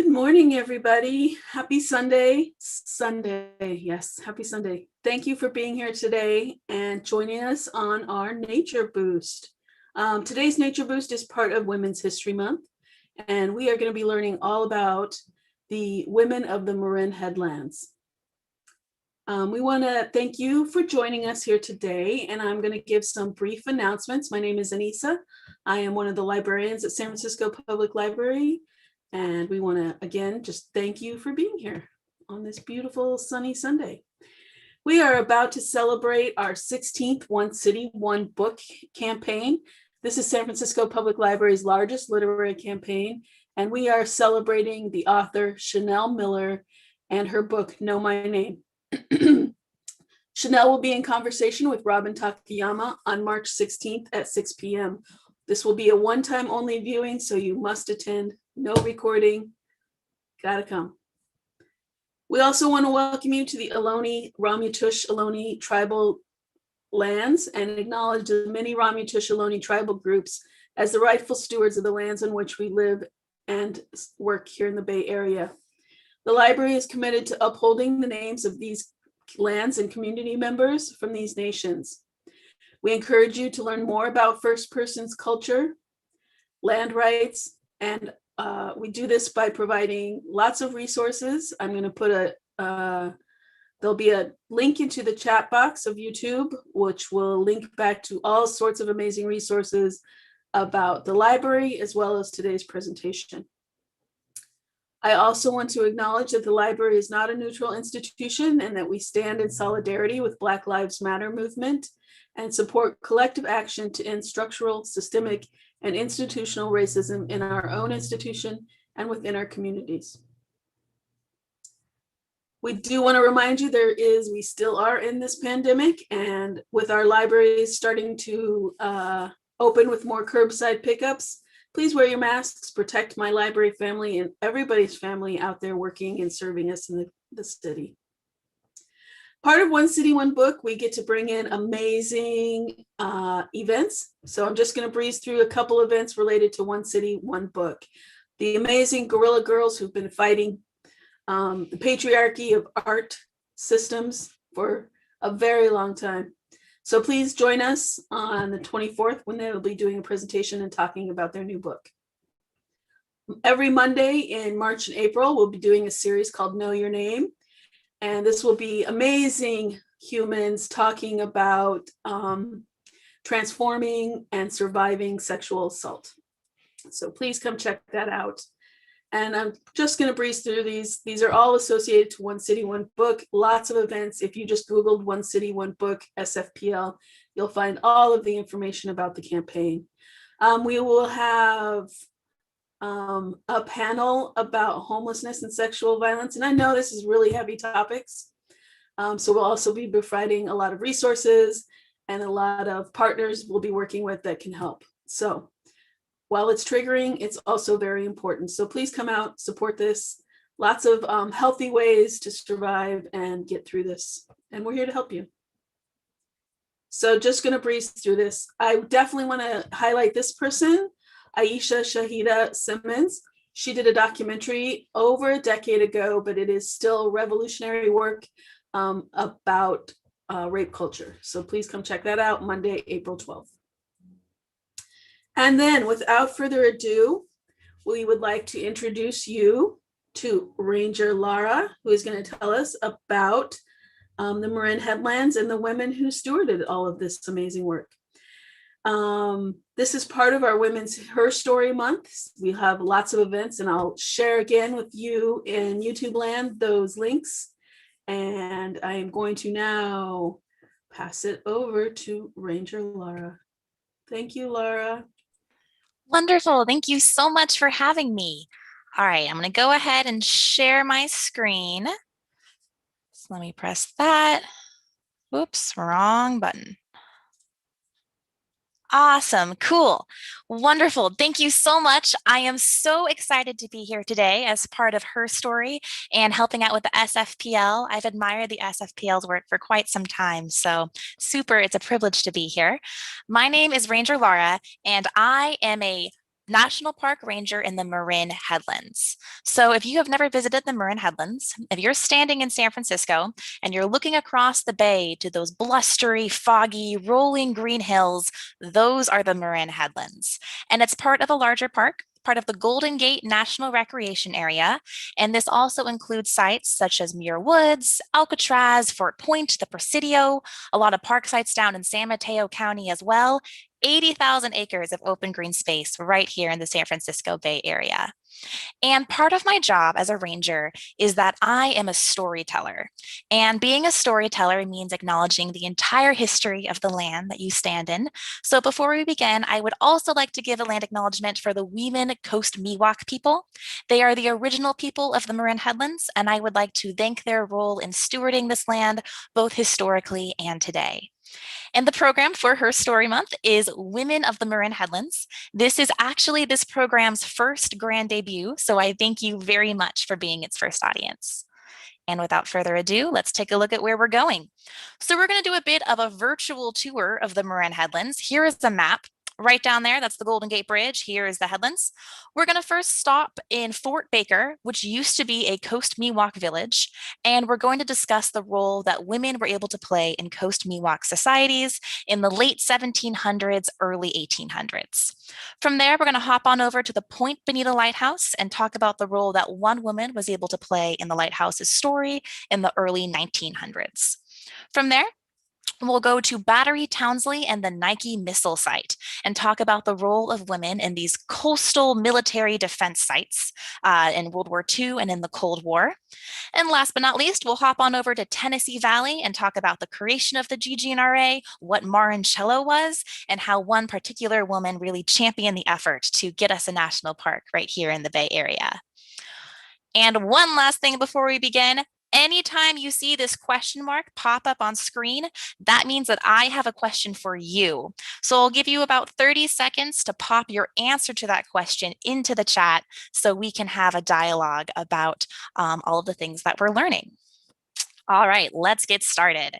morning, everybody. Happy Sunday. Yes, happy Sunday. Thank you for being here today and joining us on our Nature Boost. Today's Nature Boost is part of Women's History Month, and we are going to be learning all about the women of the Marin Headlands. We want to thank you for joining us here today, and I'm going to give some brief announcements. My name is Anissa. I am one of the librarians at San Francisco Public Library. And we want to, again, just thank you for being here on this beautiful sunny Sunday. We are about to celebrate our 16th One City, One Book campaign. This is San Francisco Public Library's largest literary campaign, and we are celebrating the author Chanel Miller and her book, Know My Name. Chanel will be in conversation with Robin Takayama on March 16th at 6 p.m. This will be a one-time only viewing, so you must attend. No recording, gotta come. We also want to welcome you to the Ohlone Ramaytush Ohlone tribal lands and acknowledge the many Ramaytush Ohlone tribal groups as the rightful stewards of the lands on which we live and work here in the Bay Area. The library is committed to upholding the names of these lands and community members from these nations. We encourage you to learn more about First Persons culture, land rights, and we do this by providing lots of resources. I'm going to put there'll be a link into the chat box of YouTube, which will link back to all sorts of amazing resources about the library, as well as today's presentation. I also want to acknowledge that the library is not a neutral institution and that we stand in solidarity with Black Lives Matter movement and support collective action to end structural, systemic, and institutional racism in our own institution and within our communities. We do want to remind you we still are in this pandemic, and with our libraries starting to open with more curbside pickups, please wear your masks, protect my library family and everybody's family out there working and serving us in the city. Part of One City, One Book, we get to bring in amazing events. So I'm just going to breeze through a couple events related to One City, One Book. The amazing guerrilla girls who've been fighting the patriarchy of art systems for a very long time. So please join us on the 24th when they will be doing a presentation and talking about their new book. Every Monday in March and April, we'll be doing a series called Know Your Name. And this will be amazing humans talking about transforming and surviving sexual assault. So please come check that out. And I'm just going to breeze through these. These are all associated to One City, One Book. Lots of events. If you just Googled One City, One Book, SFPL, you'll find all of the information about the campaign. We will have a panel about homelessness and sexual violence. And I know this is really heavy topics. So we'll also be providing a lot of resources and a lot of partners we'll be working with that can help. So while it's triggering, it's also very important. So please come out, support this. Lots of healthy ways to survive and get through this. And we're here to help you. So just gonna breeze through this. I definitely wanna highlight this person, Aisha Shahida Simmons. She did a documentary over a decade ago, but it is still revolutionary work about rape culture. So please come check that out Monday, April 12th. And then without further ado, we would like to introduce you to Ranger Lara, who is going to tell us about the Marin Headlands and the women who stewarded all of this amazing work. This is part of our Women's Her Story Month. We have lots of events, and I'll share again with you in YouTube land those links. And I am going to now pass it over to Ranger Lara. Thank you, Lara. Wonderful. Thank you so much for having me. All right, I'm going to go ahead and share my screen. So let me press that. Oops, wrong button. Awesome, cool, wonderful. Thank you so much. I am so excited to be here today as part of Her Story and helping out with the SFPL. I've admired the SFPL's work for quite some time, so super, it's a privilege to be here. My name is Ranger Lara, and I am a National Park Ranger in the Marin Headlands. So, if you have never visited the Marin Headlands, if you're standing in San Francisco and you're looking across the bay to those blustery, foggy, rolling green hills, those are the Marin Headlands. And it's part of a larger park, part of the Golden Gate National Recreation Area. And this also includes sites such as Muir Woods, Alcatraz, Fort Point, the Presidio, a lot of park sites down in San Mateo County as well. 80,000 acres of open green space right here in the San Francisco Bay Area. And part of my job as a ranger is that I am a storyteller. And being a storyteller means acknowledging the entire history of the land that you stand in. So before we begin, I would also like to give a land acknowledgement for the Weeman Coast Miwok people. They are the original people of the Marin Headlands, and I would like to thank their role in stewarding this land, both historically and today. And the program for Her Story Month is Women of the Marin Headlands. This is actually this program's first grand debut, so I thank you very much for being its first audience. And without further ado, let's take a look at where we're going. So we're going to do a bit of a virtual tour of the Marin Headlands. Here is the map. Right down there, that's the Golden Gate Bridge. Here is the headlands. We're going to first stop in Fort Baker, which used to be a Coast Miwok village, and we're going to discuss the role that women were able to play in Coast Miwok societies in the late 1700s, early 1800s. From there, we're going to hop on over to the Point Bonita Lighthouse and talk about the role that one woman was able to play in the lighthouse's story in the early 1900s. From there, we'll go to Battery Townsley and the Nike missile site and talk about the role of women in these coastal military defense sites in World War II and in the Cold War. And last but not least, we'll hop on over to Tennessee Valley and talk about the creation of the GGNRA, what Marincello was, and how one particular woman really championed the effort to get us a national park right here in the Bay Area. And one last thing before we begin. Anytime you see this question mark pop up on screen, that means that I have a question for you. So I'll give you about 30 seconds to pop your answer to that question into the chat so we can have a dialogue about all of the things that we're learning. All right, let's get started.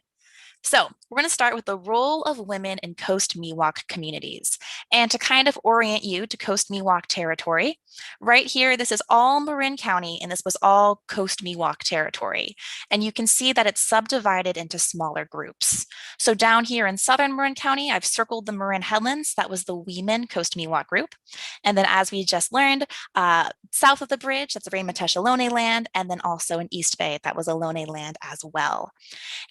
So we're going to start with the role of women in Coast Miwok communities. And to kind of orient you to Coast Miwok territory, right here, this is all Marin County, and this was all Coast Miwok territory. And you can see that it's subdivided into smaller groups. So down here in southern Marin County, I've circled the Marin Headlands. That was the Weeman Coast Miwok group. And then as we just learned, south of the bridge, that's the Ramaytush Ohlone land, and then also in East Bay, that was Ohlone land as well.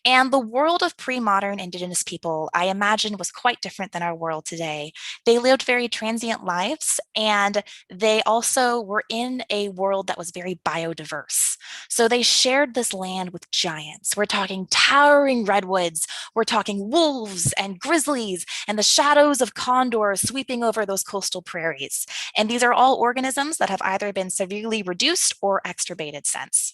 And the world of pre-modern Indigenous people, I imagine, was quite different than our world today. They lived very transient lives, and they also were in a world that was very biodiverse. So they shared this land with giants. We're talking towering redwoods, we're talking wolves and grizzlies, and the shadows of condors sweeping over those coastal prairies. And these are all organisms that have either been severely reduced or extirpated since.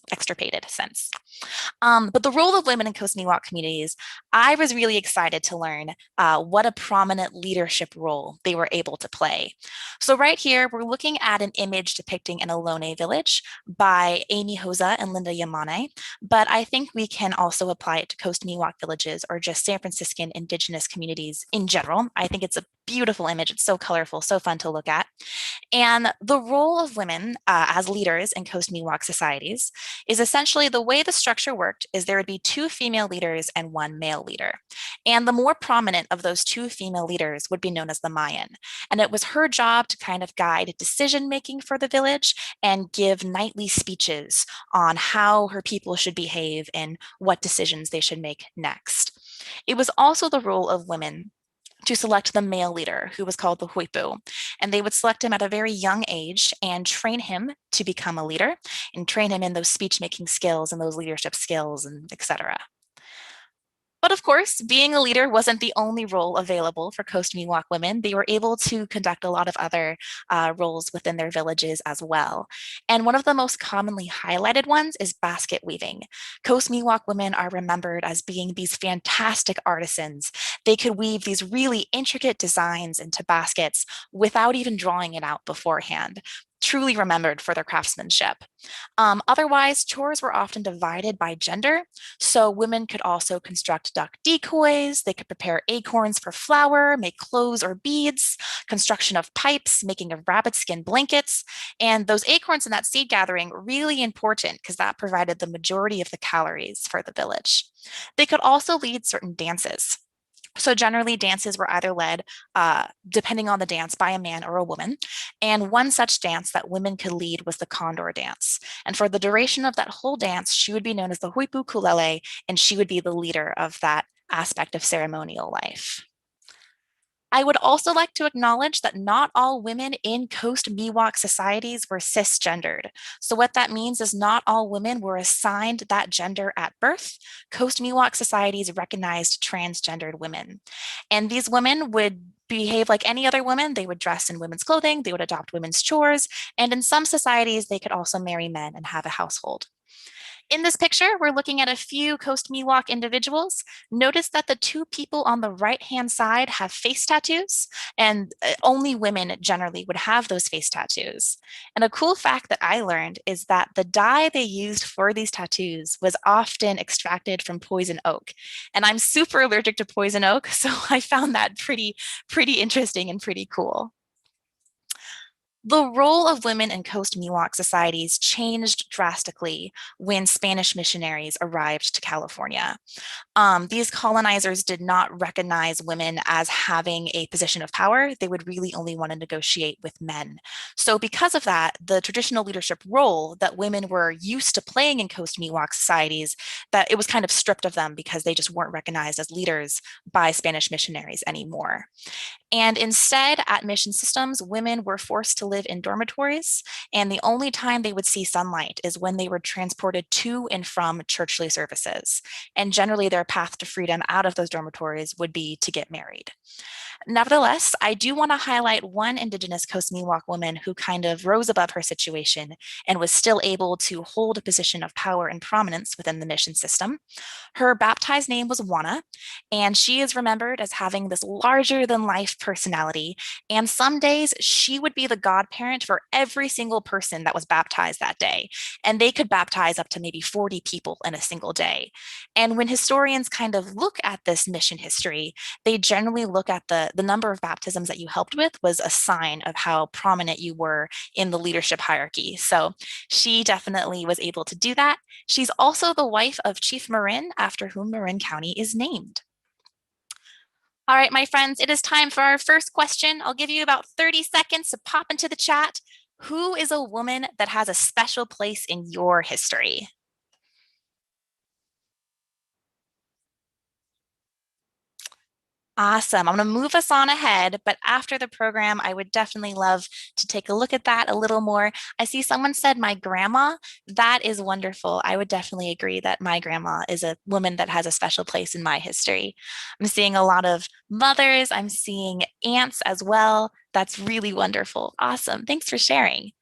But the role of women in Coast Miwok communities, I was really excited to learn what a prominent leadership role they were able to play. So right here, we're looking at an image depicting an Ohlone village by Amy Hosa and Linda Yamane, but I think we can also apply it to Coast Miwok villages or just San Franciscan Indigenous communities in general. I think it's a beautiful image. It's so colorful, so fun to look at. And the role of women as leaders in Coast Miwok societies is essentially the way the structure worked is there would be 2 female leaders and 1 male leader. And the more prominent of those 2 female leaders would be known as the Mayan. And it was her job to kind of guide decision making for the village and give nightly speeches on how her people should behave and what decisions they should make next. It was also the role of women to select the male leader, who was called the huipu. And they would select him at a very young age and train him to become a leader and train him in those speech-making skills and those leadership skills and etc. But of course, being a leader wasn't the only role available for Coast Miwok women. They were able to conduct a lot of other roles within their villages as well. And one of the most commonly highlighted ones is basket weaving. Coast Miwok women are remembered as being these fantastic artisans. They could weave these really intricate designs into baskets without even drawing it out beforehand. truly remembered for their craftsmanship. Otherwise, chores were often divided by gender. So women could also construct duck decoys, they could prepare acorns for flour, make clothes or beads, construction of pipes, making of rabbit skin blankets. And those acorns and that seed gathering, really important because that provided the majority of the calories for the village. They could also lead certain dances. So generally, dances were either led, depending on the dance, by a man or a woman. And one such dance that women could lead was the condor dance. And for the duration of that whole dance, she would be known as the huipu kulele, and she would be the leader of that aspect of ceremonial life. I would also like to acknowledge that not all women in Coast Miwok societies were cisgendered. So what that means is not all women were assigned that gender at birth. Coast Miwok societies recognized transgendered women. And these women would behave like any other woman. They would dress in women's clothing, they would adopt women's chores, and in some societies, they could also marry men and have a household. In this picture, we're looking at a few Coast Miwok individuals. Notice that the two people on the right-hand side have face tattoos, and only women generally would have those face tattoos. And a cool fact that I learned is that the dye they used for these tattoos was often extracted from poison oak. And I'm super allergic to poison oak, so I found that pretty interesting and pretty cool. The role of women in Coast Miwok societies changed drastically when Spanish missionaries arrived to California. These colonizers did not recognize women as having a position of power. They would really only want to negotiate with men. So because of that, the traditional leadership role that women were used to playing in Coast Miwok societies, that it was kind of stripped of them because they just weren't recognized as leaders by Spanish missionaries anymore. And instead, at mission systems, women were forced to live in dormitories, and the only time they would see sunlight is when they were transported to and from churchly services. And generally, their path to freedom out of those dormitories would be to get married. Nevertheless, I do want to highlight one Indigenous Coast Miwok woman who kind of rose above her situation and was still able to hold a position of power and prominence within the mission system. Her baptized name was Wana, and she is remembered as having this larger than life personality. And some days she would be the godparent for every single person that was baptized that day. And they could baptize up to maybe 40 people in a single day. And when historians kind of look at this mission history, they generally look at the number of baptisms that you helped with was a sign of how prominent you were in the leadership hierarchy. So she definitely was able to do that. She's also the wife of Chief Marin, after whom Marin County is named. All right, my friends, it is time for our first question. I'll give you about 30 seconds to pop into the chat. Who is a woman that has a special place in your history? Awesome. I'm going to move us on ahead, but after the program, I would definitely love to take a look at that a little more. I see someone said my grandma. That is wonderful. I would definitely agree that my grandma is a woman that has a special place in my history. I'm seeing a lot of mothers. I'm seeing aunts as well. That's really wonderful. Awesome. Thanks for sharing.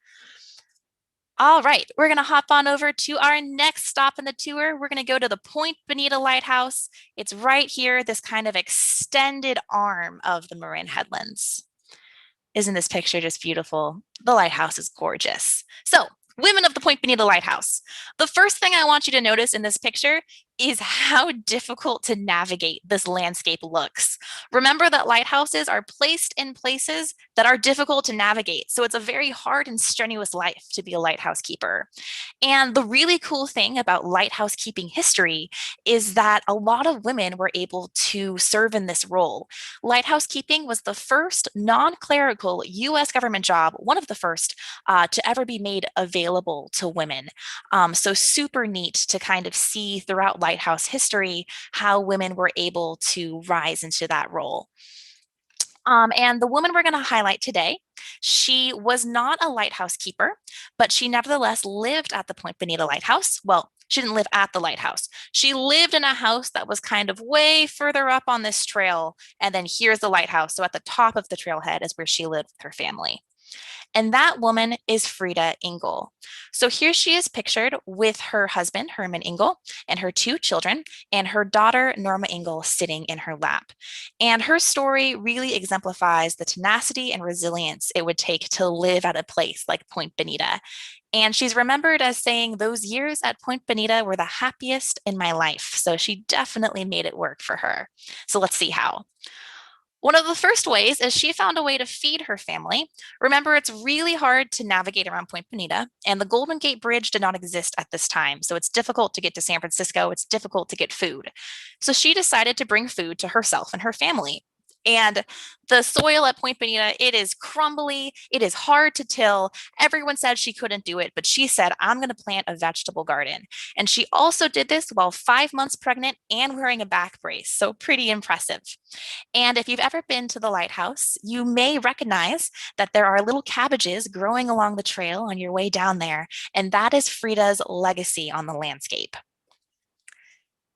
All right, we're going to hop on over to our next stop in the tour. We're going to go to the Point Bonita Lighthouse. It's right here, this kind of extended arm of the Marin Headlands. Isn't this picture just beautiful? The lighthouse is gorgeous. So, women of the Point Bonita Lighthouse. The first thing I want you to notice in this picture is how difficult to navigate this landscape looks. Remember that lighthouses are placed in places that are difficult to navigate. So it's a very hard and strenuous life to be a lighthouse keeper. And the really cool thing about lighthouse keeping history is that a lot of women were able to serve in this role. Lighthouse keeping was the first non-clerical US government job, one of the first to ever be made available to women. So super neat to kind of see throughout lighthouse history how women were able to rise into that role. And the woman we're going to highlight today, she was not a lighthouse keeper, but she nevertheless lived at the Point Bonita Lighthouse. Well, she didn't live at the lighthouse. She lived in a house that was kind of way further up on this trail. And then here's the lighthouse. So at the top of the trailhead is where she lived with her family. And that woman is Frida Engel. So here she is pictured with her husband, Herman Engel, and her two children, and her daughter, Norma Engel, sitting in her lap. And her story really exemplifies the tenacity and resilience it would take to live at a place like Point Bonita. And she's remembered as saying, "Those years at Point Bonita were the happiest in my life." So she definitely made it work for her. So let's see how. One of the first ways is she found a way to feed her family. Remember, it's really hard to navigate around Point Bonita, and the Golden Gate Bridge did not exist at this time. So it's difficult to get to San Francisco. It's difficult to get food. So she decided to bring food to herself and her family. And the soil at Point Bonita, it is crumbly. It is hard to till. Everyone said she couldn't do it, but she said, "I'm going to plant a vegetable garden." And she also did this while 5 months pregnant and wearing a back brace. So pretty impressive. And if you've ever been to the lighthouse, you may recognize that there are little cabbages growing along the trail on your way down there. And that is Frida's legacy on the landscape.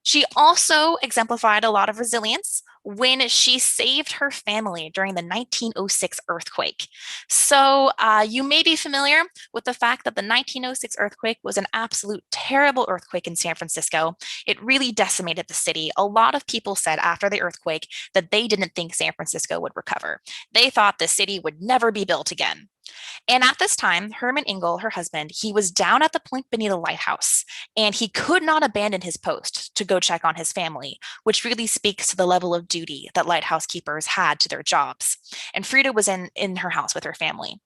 She also exemplified a lot of resilience when she saved her family during the 1906 earthquake. So you may be familiar with the fact that the 1906 earthquake was an absolute terrible earthquake in San Francisco. It really decimated the city. A lot of people said after the earthquake that they didn't think San Francisco would recover. They thought the city would never be built again. And at this time, Herman Engel, her husband, he was down at the Point Bonita Lighthouse, and he could not abandon his post to go check on his family, which really speaks to the level of duty that lighthouse keepers had to their jobs. And Frida was in her house with her family.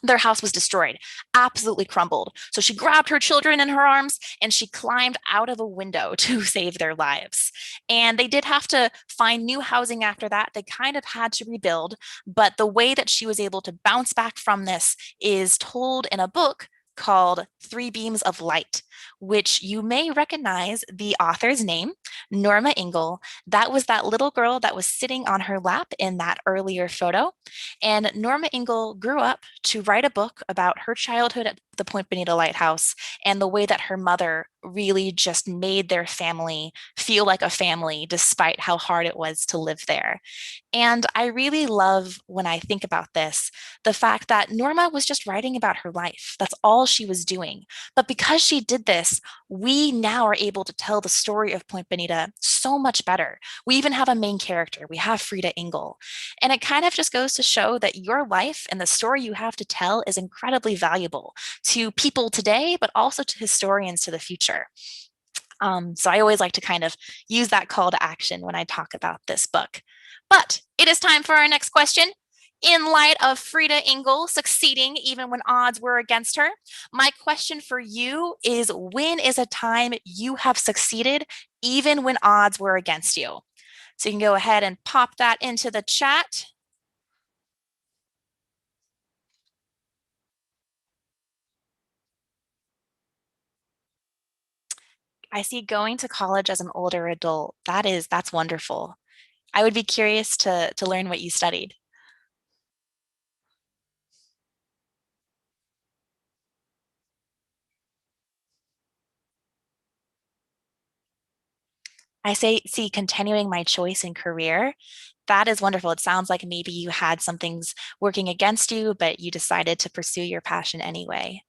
Their house was destroyed, absolutely crumbled. So she grabbed her children in her arms and she climbed out of a window to save their lives. And they did have to find new housing after that. They kind of had to rebuild, but the way that she was able to bounce back from this is told in a book called Three Beams of Light, which you may recognize the author's name, Norma Engel. That was that little girl that was sitting on her lap in that earlier photo. And Norma Engel grew up to write a book about her childhood at the Point Bonita Lighthouse and the way that her mother really just made their family feel like a family despite how hard it was to live there. And I really love when I think about this, the fact that Norma was just writing about her life. That's all she was doing. But because she did this, we now are able to tell the story of Point Bonita so much better. We even have a main character. We have Frida Engel. And it kind of just goes to show that your life and the story you have to tell is incredibly valuable to people today, but also to historians to the future. So I always like to kind of use that call to action when I talk about this book. But it is time for our next question. In light of Frida Engel succeeding even when odds were against her, my question for you is, when is a time you have succeeded even when odds were against you? So you can go ahead and pop that into the chat. I see going to college as an older adult. That's wonderful. I would be curious to learn what you studied. See continuing my choice in career. That is wonderful. It sounds like maybe you had some things working against you, but you decided to pursue your passion anyway.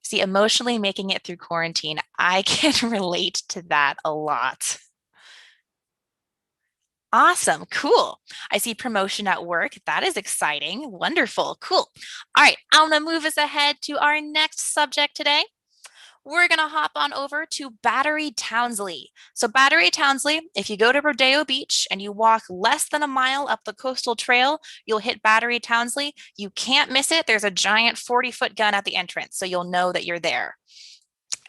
See, emotionally making it through quarantine, I can relate to that a lot. Awesome. Cool. I see promotion at work. That is exciting. Wonderful. Cool. All right. I'm going to move us ahead to our next subject today. We're going to hop on over to Battery Townsley. So Battery Townsley, if you go to Rodeo Beach and you walk less than a mile up the coastal trail, you'll hit Battery Townsley. You can't miss it. There's a giant 40-foot gun at the entrance, so you'll know that you're there.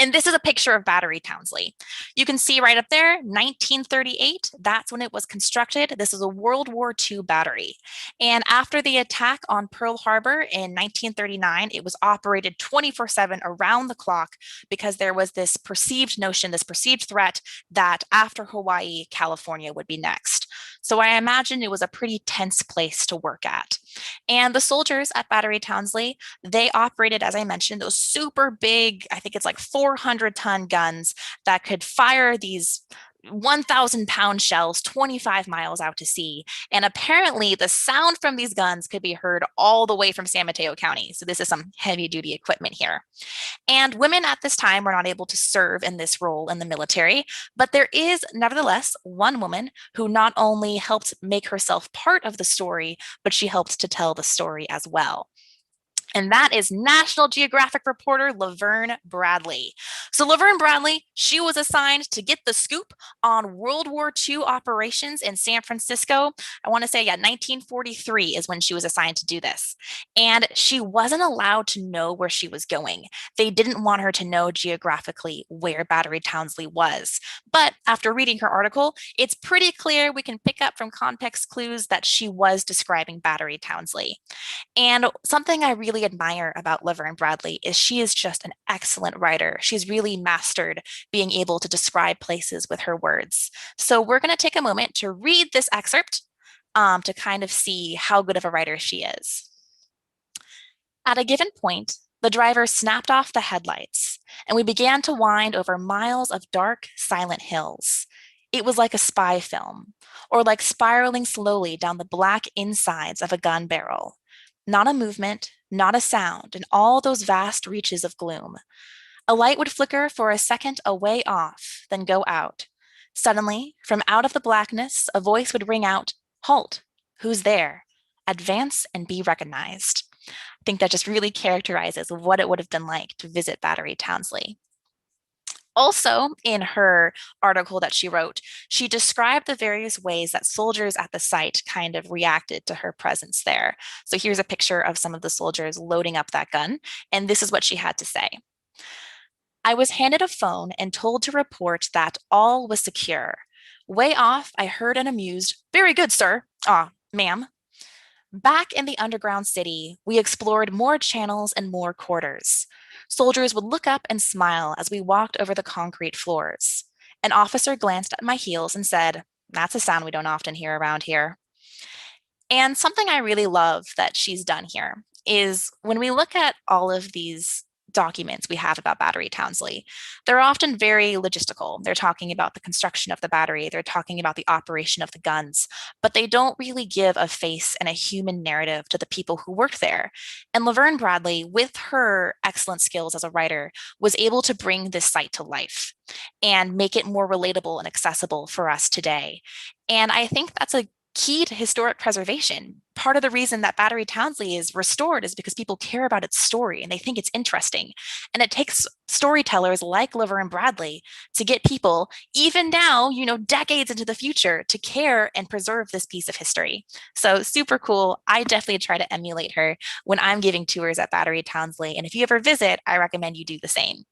And this is a picture of Battery Townsley. You can see right up there, 1938, that's when it was constructed. This is a World War II battery. And after the attack on Pearl Harbor in 1939, it was operated 24/7 around the clock because there was this perceived notion, this perceived threat that after Hawaii, California would be next. So I imagine it was a pretty tense place to work at. And the soldiers at Battery Townsley, they operated, as I mentioned, those super big, I think it's like 400-ton guns that could fire these 1,000-pound shells 25 miles out to sea. And apparently, the sound from these guns could be heard all the way from San Mateo County. So, this is some heavy duty equipment here. And women at this time were not able to serve in this role in the military, but there is nevertheless one woman who not only helped make herself part of the story, but she helped to tell the story as well. And that is National Geographic reporter Laverne Bradley. So Laverne Bradley, she was assigned to get the scoop on World War II operations in San Francisco. I want to say, 1943 is when she was assigned to do this. And she wasn't allowed to know where she was going. They didn't want her to know geographically where Battery Townsley was. But after reading her article, it's pretty clear we can pick up from context clues that she was describing Battery Townsley. And something I really admire about Laverne Bradley is she is just an excellent writer. She's really mastered being able to describe places with her words. So we're going to take a moment to read this excerpt to kind of see how good of a writer she is. At a given point, the driver snapped off the headlights, and we began to wind over miles of dark, silent hills. It was like a spy film, or like spiraling slowly down the black insides of a gun barrel. Not a movement, not a sound in all those vast reaches of gloom. A light would flicker for a second away off, then go out. Suddenly, from out of the blackness, a voice would ring out, "Halt! Who's there? Advance and be recognized." I think that just really characterizes what it would have been like to visit Battery Townsley. Also, in her article that she wrote, she described the various ways that soldiers at the site kind of reacted to her presence there. So here's a picture of some of the soldiers loading up that gun, and this is what she had to say. "I was handed a phone and told to report that all was secure. Way off, I heard an amused, 'Very good, sir.' 'Ma'am.' Back in the underground city, we explored more channels and more quarters. Soldiers would look up and smile as we walked over the concrete floors. An officer glanced at my heels and said, 'That's a sound we don't often hear around here.'" And something I really love that she's done here is when we look at all of these documents we have about Battery Townsley, they're often very logistical. They're talking about the construction of the battery, they're talking about the operation of the guns, but they don't really give a face and a human narrative to the people who worked there. And Laverne Bradley, with her excellent skills as a writer, was able to bring this site to life and make it more relatable and accessible for us today. And I think that's a key to historic preservation. Part of the reason that Battery Townsley is restored is because people care about its story and they think it's interesting. And it takes storytellers like Laverne Bradley to get people, even now, decades into the future, to care and preserve this piece of history. So super cool. I definitely try to emulate her when I'm giving tours at Battery Townsley. And if you ever visit, I recommend you do the same.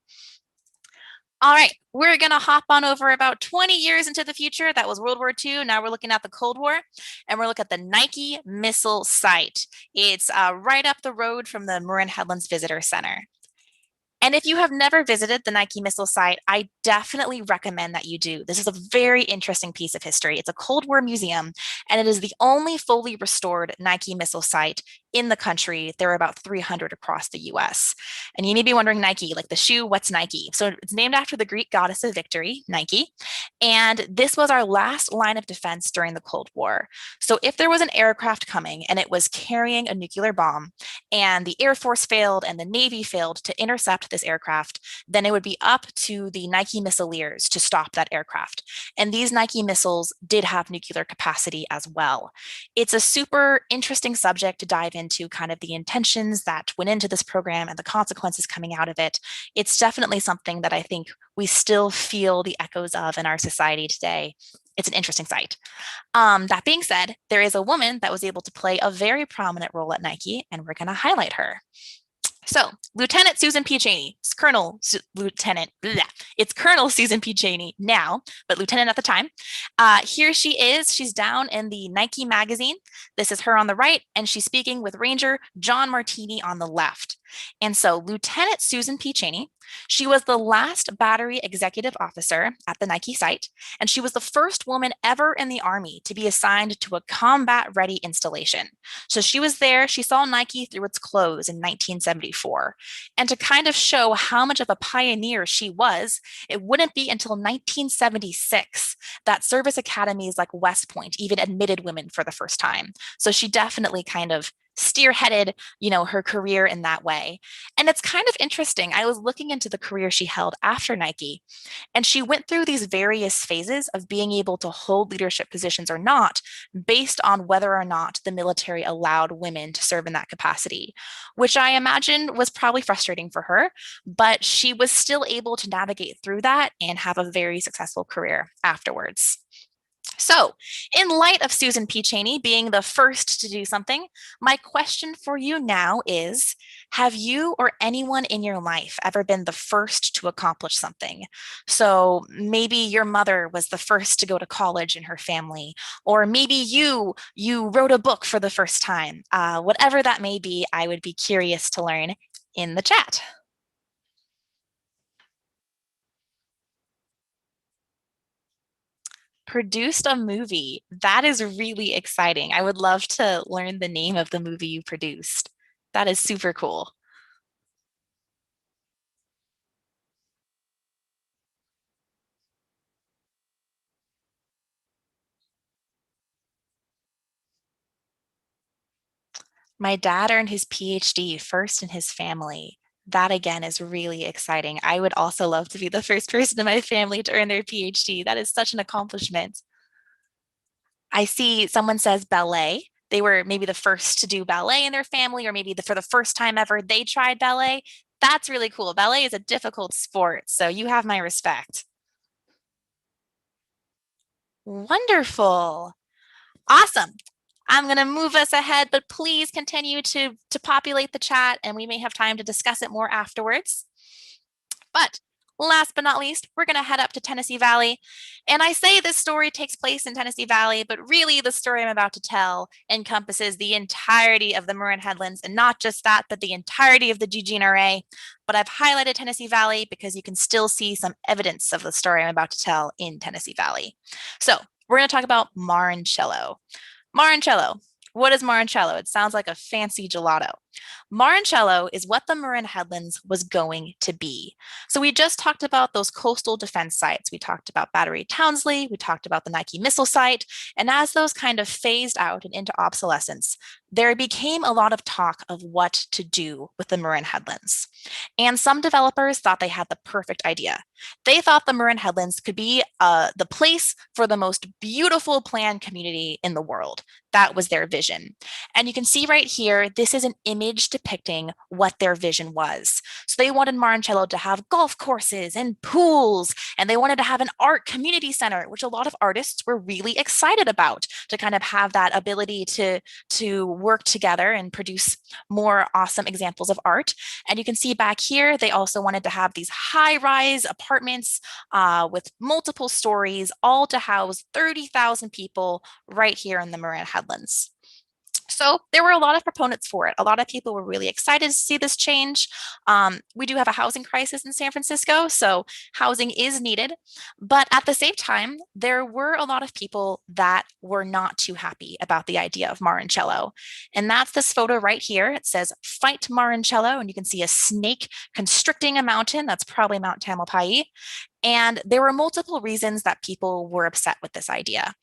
All right, we're going to hop on over about 20 years into the future. That was World War II. Now we're looking at the Cold War, and we're looking at the Nike Missile Site. It's right up the road from the Marin Headlands Visitor Center. And if you have never visited the Nike Missile Site, I definitely recommend that you do. This is a very interesting piece of history. It's a Cold War museum, and it is the only fully restored Nike Missile Site in the country. There are about 300 across the US. And you may be wondering, Nike, like the shoe, what's Nike? So it's named after the Greek goddess of victory, Nike. And this was our last line of defense during the Cold War. So if there was an aircraft coming and it was carrying a nuclear bomb, and the Air Force failed and the Navy failed to intercept this aircraft, then it would be up to the Nike missileers to stop that aircraft. And these Nike missiles did have nuclear capacity as well. It's a super interesting subject to dive into, kind of the intentions that went into this program and the consequences coming out of it. It's definitely something that I think we still feel the echoes of in our society today. It's an interesting site. That being said, there is a woman that was able to play a very prominent role at Nike, and we're going to highlight her. So, Lieutenant Susan P. Chaney, it's Colonel Susan P. Chaney now, but Lieutenant at the time. Here she is. She's down in the Nike magazine. This is her on the right, and she's speaking with Ranger John Martini on the left. And so Lieutenant Susan P. Chaney, she was the last battery executive officer at the Nike site, and she was the first woman ever in the Army to be assigned to a combat-ready installation. So she was there, she saw Nike through its close in 1974. And to kind of show how much of a pioneer she was, it wouldn't be until 1976 that service academies like West Point even admitted women for the first time. So she definitely kind of spearheaded, her career in that way. And it's kind of interesting. I was looking into the career she held after Nike, and she went through these various phases of being able to hold leadership positions or not, based on whether or not the military allowed women to serve in that capacity, which I imagine was probably frustrating for her, but she was still able to navigate through that and have a very successful career afterwards. So, in light of Susan P. Chaney being the first to do something, my question for you now is, have you or anyone in your life ever been the first to accomplish something? So maybe your mother was the first to go to college in her family, or maybe you wrote a book for the first time. Whatever that may be, I would be curious to learn in the chat. Produced a movie. That is really exciting. I would love to learn the name of the movie you produced. That is super cool. My dad earned his PhD first in his family. That again is really exciting. I would also love to be the first person in my family to earn their PhD. That is such an accomplishment. I see someone says ballet. They were maybe the first to do ballet in their family, or maybe for the first time ever, they tried ballet. That's really cool. Ballet is a difficult sport, so you have my respect. Wonderful. Awesome. I'm going to move us ahead, but please continue to populate the chat and we may have time to discuss it more afterwards. But last but not least, we're going to head up to Tennessee Valley. And I say this story takes place in Tennessee Valley, but really the story I'm about to tell encompasses the entirety of the Marin Headlands, and not just that, but the entirety of the GGNRA. But I've highlighted Tennessee Valley because you can still see some evidence of the story I'm about to tell in Tennessee Valley. So we're going to talk about Marincello. Marincello. What is Marincello? It sounds like a fancy gelato. Marincello is what the Marin Headlands was going to be. So we just talked about those coastal defense sites. We talked about Battery Townsley. We talked about the Nike missile site. And as those kind of phased out and into obsolescence, there became a lot of talk of what to do with the Marin Headlands. And some developers thought they had the perfect idea. They thought the Marin Headlands could be the place for the most beautiful planned community in the world. That was their vision. And you can see right here, this is an image depicting what their vision was. So they wanted Marincello to have golf courses and pools, and they wanted to have an art community center, which a lot of artists were really excited about, to kind of have that ability to work together and produce more awesome examples of art. And you can see back here, they also wanted to have these high-rise apartments with multiple stories, all to house 30,000 people right here in the Marin Headlands. So there were a lot of proponents for it. A lot of people were really excited to see this change. We do have a housing crisis in San Francisco, so housing is needed. But at the same time, there were a lot of people that were not too happy about the idea of Marincello. And that's this photo right here. It says, "Fight Marincello," and you can see a snake constricting a mountain. That's probably Mount Tamalpais. And there were multiple reasons that people were upset with this idea.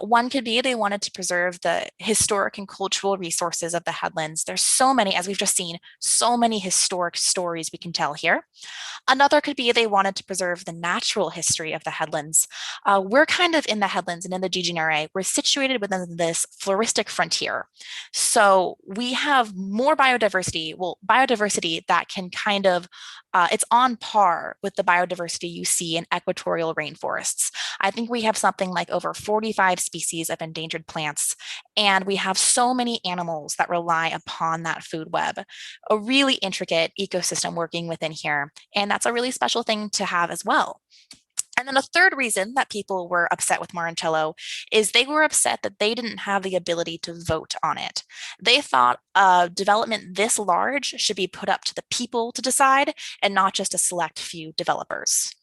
One could be they wanted to preserve the historic and cultural resources of the headlands. There's so many, as we've just seen, so many historic stories we can tell here. Another could be they wanted to preserve the natural history of the headlands. We're kind of in the headlands and in the GGNRA. We're situated within this floristic frontier. So we have more biodiversity that can kind of, it's on par with the biodiversity you see in equatorial rainforests. I think we have something like over 45 species of endangered plants, and we have so many animals that rely upon that food web. A really intricate ecosystem working within here, and that's a really special thing to have as well. And then a third reason that people were upset with Marincello is they were upset that they didn't have the ability to vote on it. They thought a development this large should be put up to the people to decide and not just a select few developers.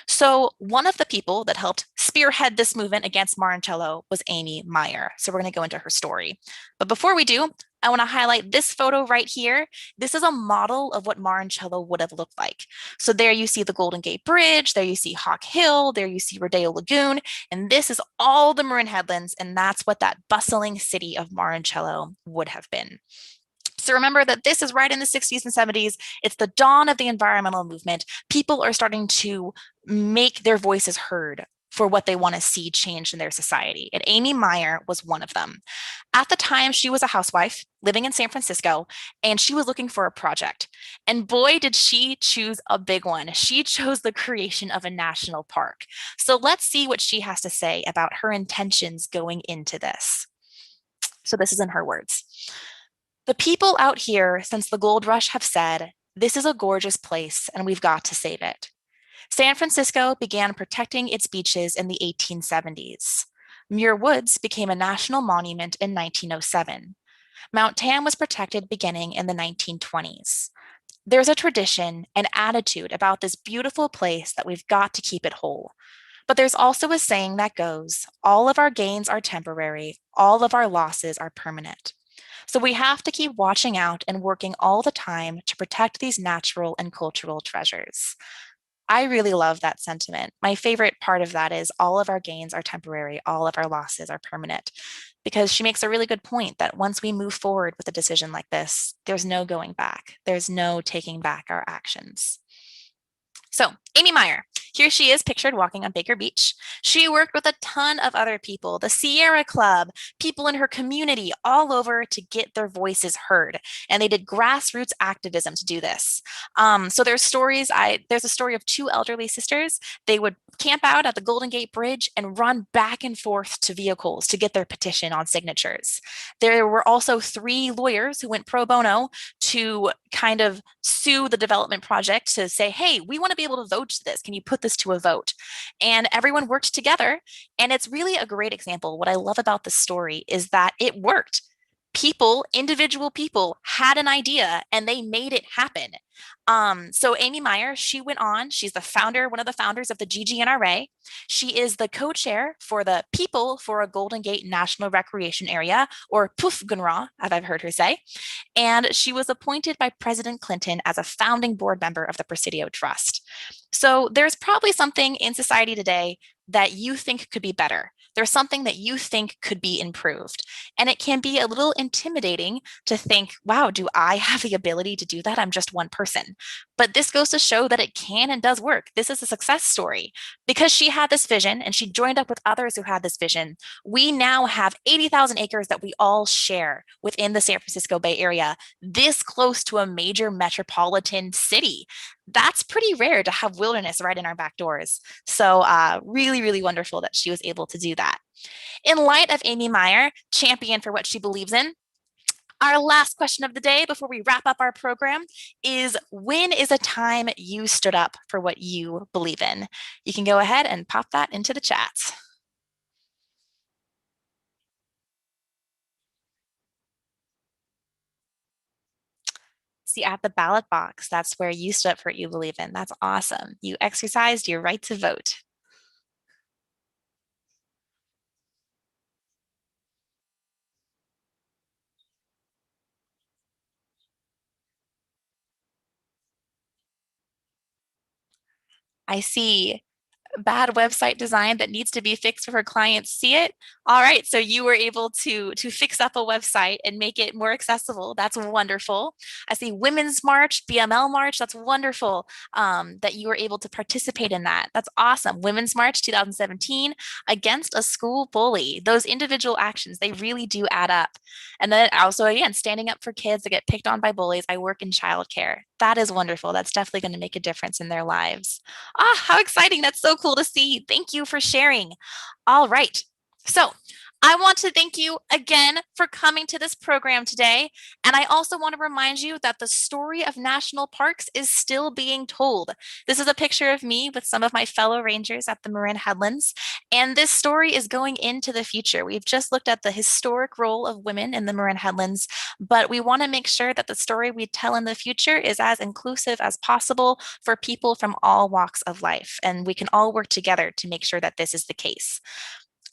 So one of the people that helped spearhead this movement against Marincello was Amy Meyer. So we're going to go into her story. But before we do, I want to highlight this photo right here. This is a model of what Marincello would have looked like. So there you see the Golden Gate Bridge, there you see Hawk Hill, there you see Rodeo Lagoon, and this is all the Marin Headlands, and that's what that bustling city of Marincello would have been. So remember that this is right in the 60s and 70s. It's the dawn of the environmental movement. People are starting to make their voices heard for what they want to see changed in their society. And Amy Meyer was one of them. At the time, she was a housewife living in San Francisco, and she was looking for a project. And boy, did she choose a big one. She chose the creation of a national park. So let's see what she has to say about her intentions going into this. So this is in her words. The people out here since the gold rush have said, this is a gorgeous place and we've got to save it. San Francisco began protecting its beaches in the 1870s. Muir Woods became a national monument in 1907. Mount Tam was protected beginning in the 1920s. There's a tradition and attitude about this beautiful place that we've got to keep it whole. But there's also a saying that goes, all of our gains are temporary, all of our losses are permanent. So we have to keep watching out and working all the time to protect these natural and cultural treasures. I really love that sentiment. My favorite part of that is all of our gains are temporary, all of our losses are permanent, because she makes a really good point that once we move forward with a decision like this, there's no going back. There's no taking back our actions. So Amy Meyer, here she is pictured walking on Baker Beach. She worked with a ton of other people, the Sierra Club, people in her community all over to get their voices heard. And they did grassroots activism to do this. So there's stories, there's a story of two elderly sisters. They would camp out at the Golden Gate Bridge and run back and forth to vehicles to get their petition on signatures. There were also 3 lawyers who went pro bono to kind of sue the development project to say, hey, we want to be able to vote to this. Can you put this to a vote? And everyone worked together. And it's really a great example. What I love about this story is that it worked. People, individual people had an idea and they made it happen. So Amy Meyer, she went on, she's the founder, one of the founders of the GGNRA. She is the co-chair for the People for a Golden Gate National Recreation Area, or PUFGNRA, as I've heard her say. And she was appointed by President Clinton as a founding board member of the Presidio Trust. So there's probably something in society today that you think could be better. There's something that you think could be improved. And it can be a little intimidating to think, wow, do I have the ability to do that? I'm just one person. But this goes to show that it can and does work. This is a success story. Because she had this vision and she joined up with others who had this vision, we now have 80,000 acres that we all share within the San Francisco Bay Area, this close to a major metropolitan city. That's pretty rare to have wilderness right in our back doors. So really, really wonderful that she was able to do that. In light of Amy Meyer, champion for what she believes in, our last question of the day before we wrap up our program is, when is a time you stood up for what you believe in? You can go ahead and pop that into the chat. See, at the ballot box, that's where you stood up for what you believe in. That's awesome. You exercised your right to vote. I see bad website design that needs to be fixed for her clients see it. All right, so you were able to fix up a website and make it more accessible. That's wonderful. I see Women's March, BML March. That's wonderful that you were able to participate in that. That's awesome. Women's March 2017 against a school bully. Those individual actions, they really do add up. And then also, again, standing up for kids that get picked on by bullies. I work in childcare. That is wonderful. That's definitely going to make a difference in their lives. Ah, how exciting. That's so cool to see. Thank you for sharing. All right. So I want to thank you again for coming to this program today. And I also want to remind you that the story of national parks is still being told. This is a picture of me with some of my fellow rangers at the Marin Headlands. And this story is going into the future. We've just looked at the historic role of women in the Marin Headlands, but we want to make sure that the story we tell in the future is as inclusive as possible for people from all walks of life. And we can all work together to make sure that this is the case.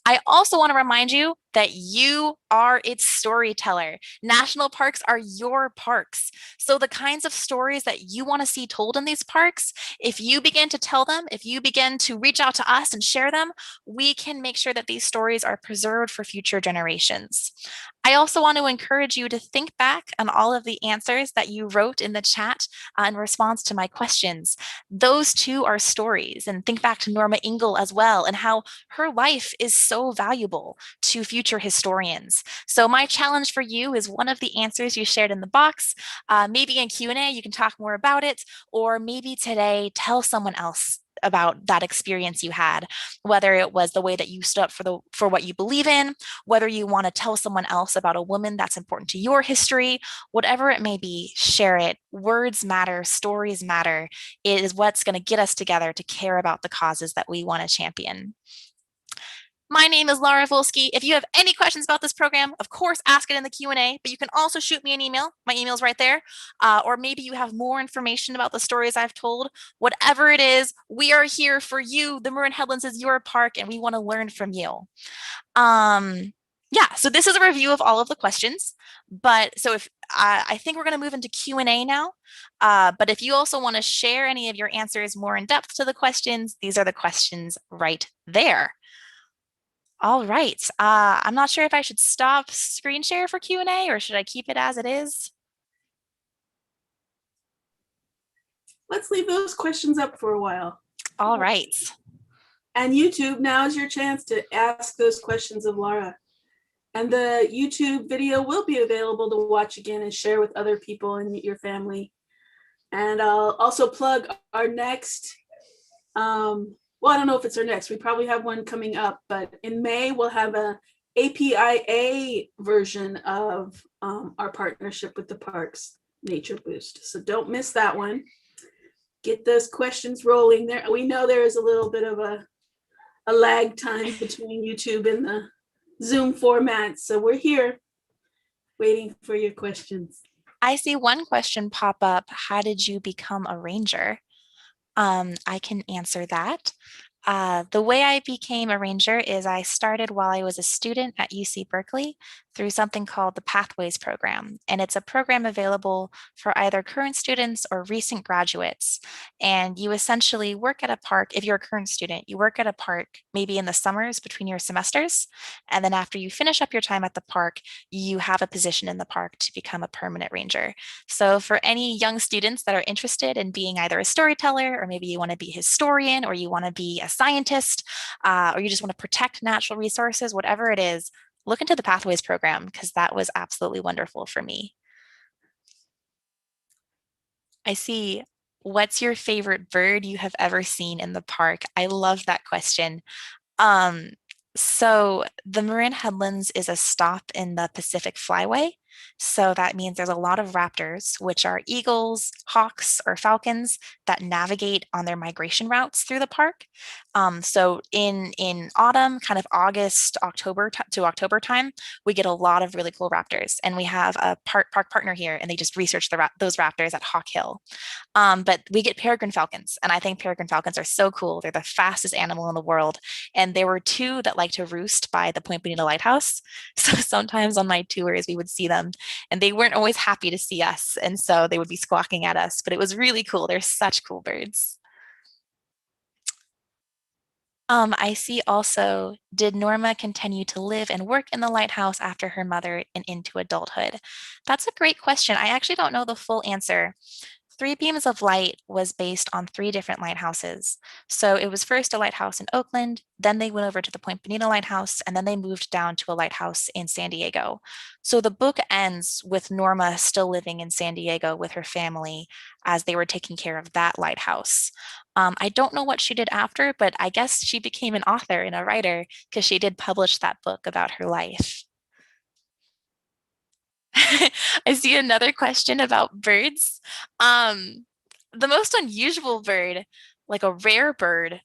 I also want to remind you that you are its storyteller. National parks are your parks. So the kinds of stories that you want to see told in these parks, if you begin to tell them, if you begin to reach out to us and share them, we can make sure that these stories are preserved for future generations. I also want to encourage you to think back on all of the answers that you wrote in the chat in response to my questions. Those too are stories. And think back to Norma Engel as well and how her life is so valuable to future historians. So my challenge for you is one of the answers you shared in the box. Maybe in Q&A you can talk more about it, or maybe today tell someone else about that experience you had, whether it was the way that you stood up for what you believe in, whether you want to tell someone else about a woman that's important to your history, whatever it may be, share it. Words matter, stories matter. It is what's going to get us together to care about the causes that we want to champion. My name is Lara Volski. If you have any questions about this program, of course, ask it in the Q&A, but you can also shoot me an email. My email's right there. Or maybe you have more information about the stories I've told. Whatever it is, we are here for you. The Marin Headlands is your park, and we want to learn from you. Yeah, so this is a review of all of the questions. But so if I think we're going to move into Q&A now. But if you also want to share any of your answers more in depth to the questions, these are the questions right there. All right. I'm not sure if I should stop screen share for Q&A or should I keep it as it is? Let's leave those questions up for a while. All right. And YouTube, now is your chance to ask those questions of Lara. And the YouTube video will be available to watch again and share with other people in your family. And I'll also plug our next, well, I don't know if it's our next, we probably have one coming up, but in May we'll have a APIA version of our partnership with the Parks Nature Boost. So don't miss that one. Get those questions rolling there. We know there is a little bit of a lag time between YouTube and the Zoom format. So we're here waiting for your questions. I see one question pop up. How did you become a ranger? I can answer that. The way I became a ranger is I started while I was a student at UC Berkeley through something called the Pathways program. And it's a program available for either current students or recent graduates. And you essentially work at a park. If you're a current student, you work at a park maybe in the summers between your semesters. And then after you finish up your time at the park, you have a position in the park to become a permanent ranger. So for any young students that are interested in being either a storyteller, or maybe you want to be a historian, or you want to be a scientist, or you just want to protect natural resources, whatever it is, look into the Pathways program because that was absolutely wonderful for me. I see. What's your favorite bird you have ever seen in the park? I love that question. Um, so the Marin Headlands is a stop in the Pacific Flyway. So that means there's a lot of raptors, which are eagles, hawks, or falcons that navigate on their migration routes through the park. So in autumn, kind of August, October to October time, we get a lot of really cool raptors. And we have a park partner here, and they just research those raptors at Hawk Hill. But we get peregrine falcons, and I think peregrine falcons are so cool. They're the fastest animal in the world. And there were two that like to roost by the Point Bonita Lighthouse. So sometimes on my tours, we would see them, and they weren't always happy to see us. And so they would be squawking at us, but it was really cool. They're such cool birds. I see also, did Norma continue to live and work in the lighthouse after her mother and into adulthood? That's a great question. I actually don't know the full answer. Three Beams of Light was based on three different lighthouses. So it was first a lighthouse in Oakland, then they went over to the Point Bonita Lighthouse, and then they moved down to a lighthouse in San Diego. So the book ends with Norma still living in San Diego with her family as they were taking care of that lighthouse. I don't know what she did after, but I guess she became an author and a writer because she did publish that book about her life. I see another question about birds. The most unusual bird, like a rare bird,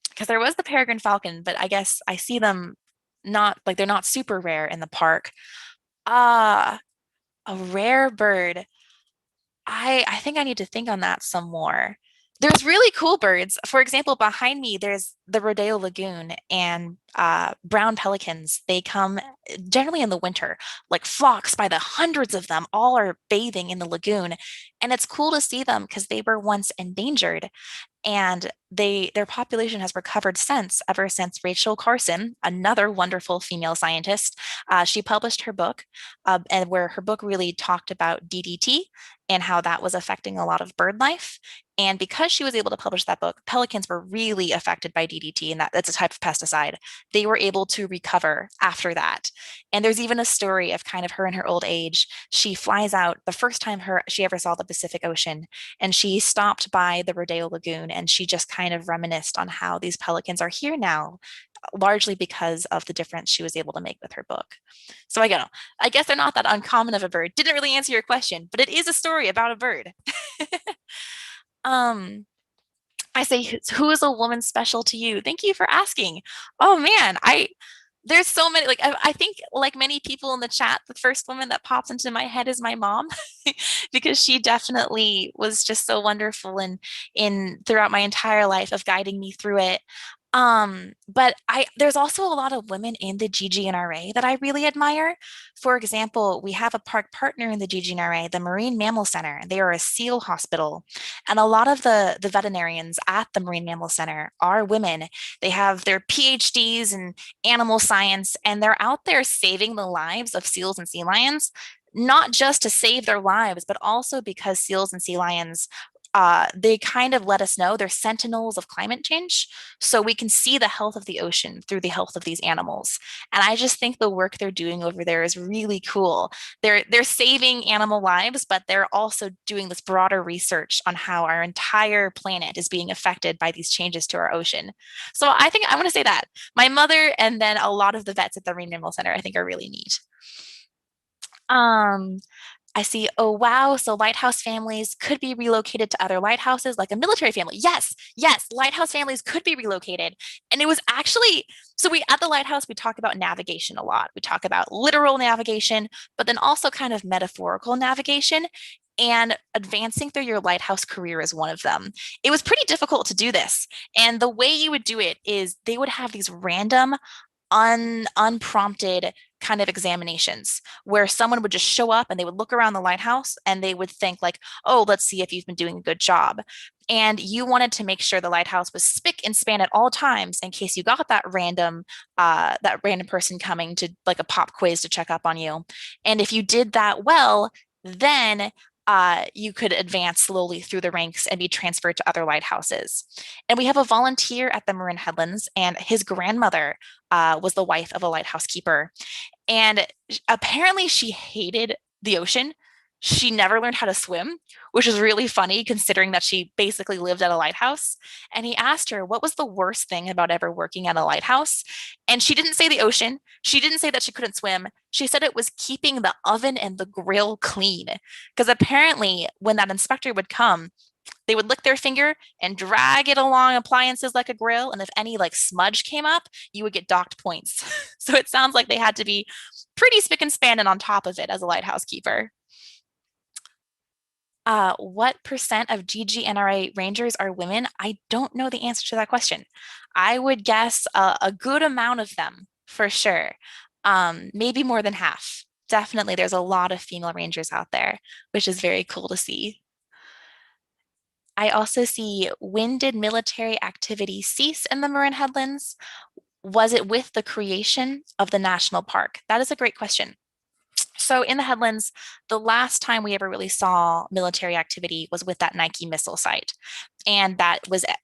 because there was the peregrine falcon, but I guess I see them not like they're not super rare in the park. Ah, a rare bird. I think I need to think on that some more. There's really cool birds. For example, behind me, there's the Rodeo Lagoon and brown pelicans. They come generally in the winter, like flocks by the hundreds of them, all are bathing in the lagoon. And it's cool to see them because they were once endangered and their population has recovered since ever since Rachel Carson, another wonderful female scientist, she published her book and where her book really talked about DDT and how that was affecting a lot of bird life. And because she was able to publish that book, pelicans were really affected by DDT, and that's a type of pesticide. They were able to recover after that. And there's even a story of kind of her in her old age. She flies out the first time she ever saw the Pacific Ocean, and she stopped by the Rodeo Lagoon, and she just kind of reminisced on how these pelicans are here now, largely because of the difference she was able to make with her book. So I guess they're not that uncommon of a bird. Didn't really answer your question, but it is a story about a bird. um, I say, who is a woman special to you? Thank you for asking. Oh man, there's so many, like I think like many people in the chat, the first woman that pops into my head is my mom because she definitely was just so wonderful in throughout my entire life of guiding me through it. But there's also a lot of women in the GGNRA that I really admire. For example, we have a park partner in the GGNRA, the Marine Mammal Center. They are a seal hospital, and a lot of the veterinarians at the Marine Mammal Center are women. They have their PhDs in animal science, and they're out there saving the lives of seals and sea lions, not just to save their lives, but also because seals and sea lions they kind of let us know they're sentinels of climate change. So we can see the health of the ocean through the health of these animals. And I just think the work they're doing over there is really cool. They're saving animal lives, but they're also doing this broader research on how our entire planet is being affected by these changes to our ocean. So I think I want to say that my mother and then a lot of the vets at the Marine Mammal Center I think are really neat. Um, I see, oh wow, so lighthouse families could be relocated to other lighthouses like a military family. Yes, yes, lighthouse families could be relocated. And it was actually, so we at the lighthouse, we talk about navigation a lot. We talk about literal navigation, but then also kind of metaphorical navigation. And advancing through your lighthouse career is one of them. It was pretty difficult to do this. And the way you would do it is they would have these random unprompted kind of examinations where someone would just show up and they would look around the lighthouse and they would think like, oh, let's see if you've been doing a good job. And you wanted to make sure the lighthouse was spick and span at all times in case you got that random person coming to like a pop quiz to check up on you. And if you did that well, then you could advance slowly through the ranks and be transferred to other lighthouses. And we have a volunteer at the Marin Headlands, and his grandmother was the wife of a lighthouse keeper. And apparently she hated the ocean. She never learned how to swim, which is really funny considering that she basically lived at a lighthouse. And he asked her, what was the worst thing about ever working at a lighthouse? And she didn't say the ocean. She didn't say that she couldn't swim. She said it was keeping the oven and the grill clean. Because apparently, when that inspector would come, they would lick their finger and drag it along appliances like a grill. And if any like smudge came up, you would get docked points. So it sounds like they had to be pretty spick and span and on top of it as a lighthouse keeper. What percent of GGNRA rangers are women? I don't know the answer to that question. I would guess a good amount of them for sure. Maybe more than half. Definitely, there's a lot of female rangers out there, which is very cool to see. I also see, when did military activity cease in the Marin Headlands? Was it with the creation of the national park? That is a great question. So in the headlands, the last time we ever really saw military activity was with that Nike missile site. And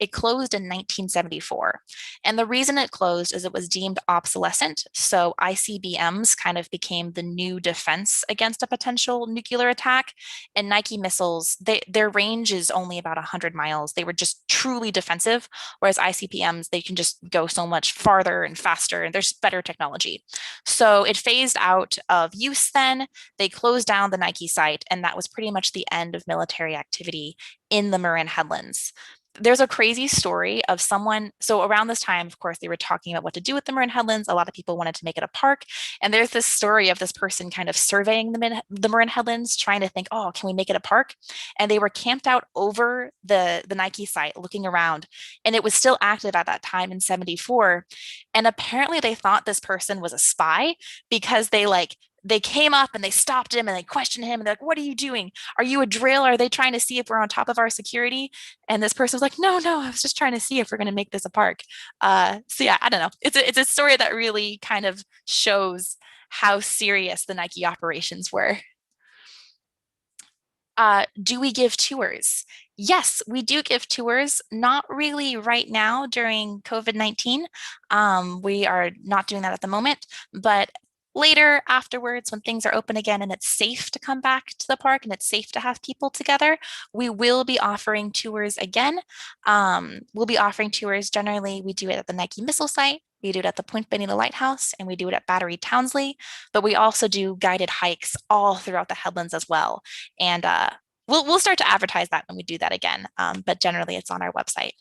it closed in 1974. And the reason it closed is it was deemed obsolescent. So ICBMs kind of became the new defense against a potential nuclear attack. And Nike missiles, their range is only about 100 miles. They were just truly defensive, whereas ICBMs, they can just go so much farther and faster, and there's better technology. So it phased out of use then. They closed down the Nike site, and that was pretty much the end of military activity in the Marin Headlands. There's a crazy story of someone. So around this time, of course, they were talking about what to do with the Marin Headlands. A lot of people wanted to make it a park. And there's this story of this person kind of surveying the Marin Headlands, trying to think, oh, can we make it a park? And they were camped out over the Nike site looking around. And it was still active at that time in 74. And apparently they thought this person was a spy because they came up and they stopped him and they questioned him and they're like, what are you doing? Are you a drill? Are they trying to see if we're on top of our security? And this person was like, no, I was just trying to see if we're going to make this a park. So yeah, I don't know. It's a story that really kind of shows how serious the Nike operations were. Do we give tours? Yes, we do give tours, not really right now during COVID-19. We are not doing that at the moment, but later afterwards, when things are open again and it's safe to come back to the park and it's safe to have people together, we will be offering tours again. We'll be offering tours. Generally, we do it at the Nike missile site. We do it at the Point Benita Lighthouse, and we do it at Battery Townsley, but we also do guided hikes all throughout the headlands as well. And we'll start to advertise that when we do that again, but generally it's on our website.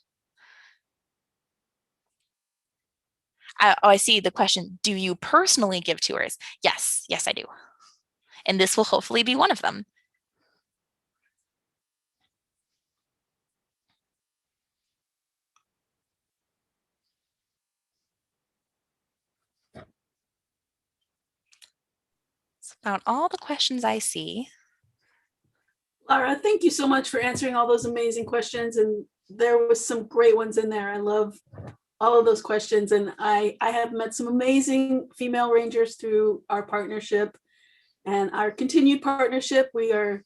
I see the question, do you personally give tours? Yes, I do. And this will hopefully be one of them. It's about all the questions I see. Lara, thank you so much for answering all those amazing questions. And there was some great ones in there. I love all of those questions. And I have met some amazing female rangers through our partnership and our continued partnership. We are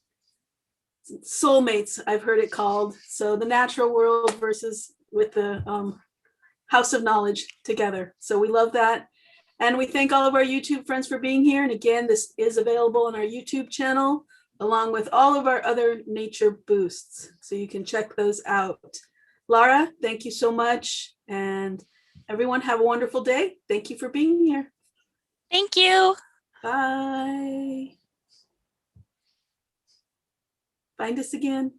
soulmates, I've heard it called. So the natural world versus with the house of knowledge together. So we love that. And we thank all of our YouTube friends for being here. And again, this is available on our YouTube channel, along with all of our other nature boosts. So you can check those out. Lara, thank you so much. And everyone have a wonderful day. Thank you for being here. Thank you. Bye. Find us again.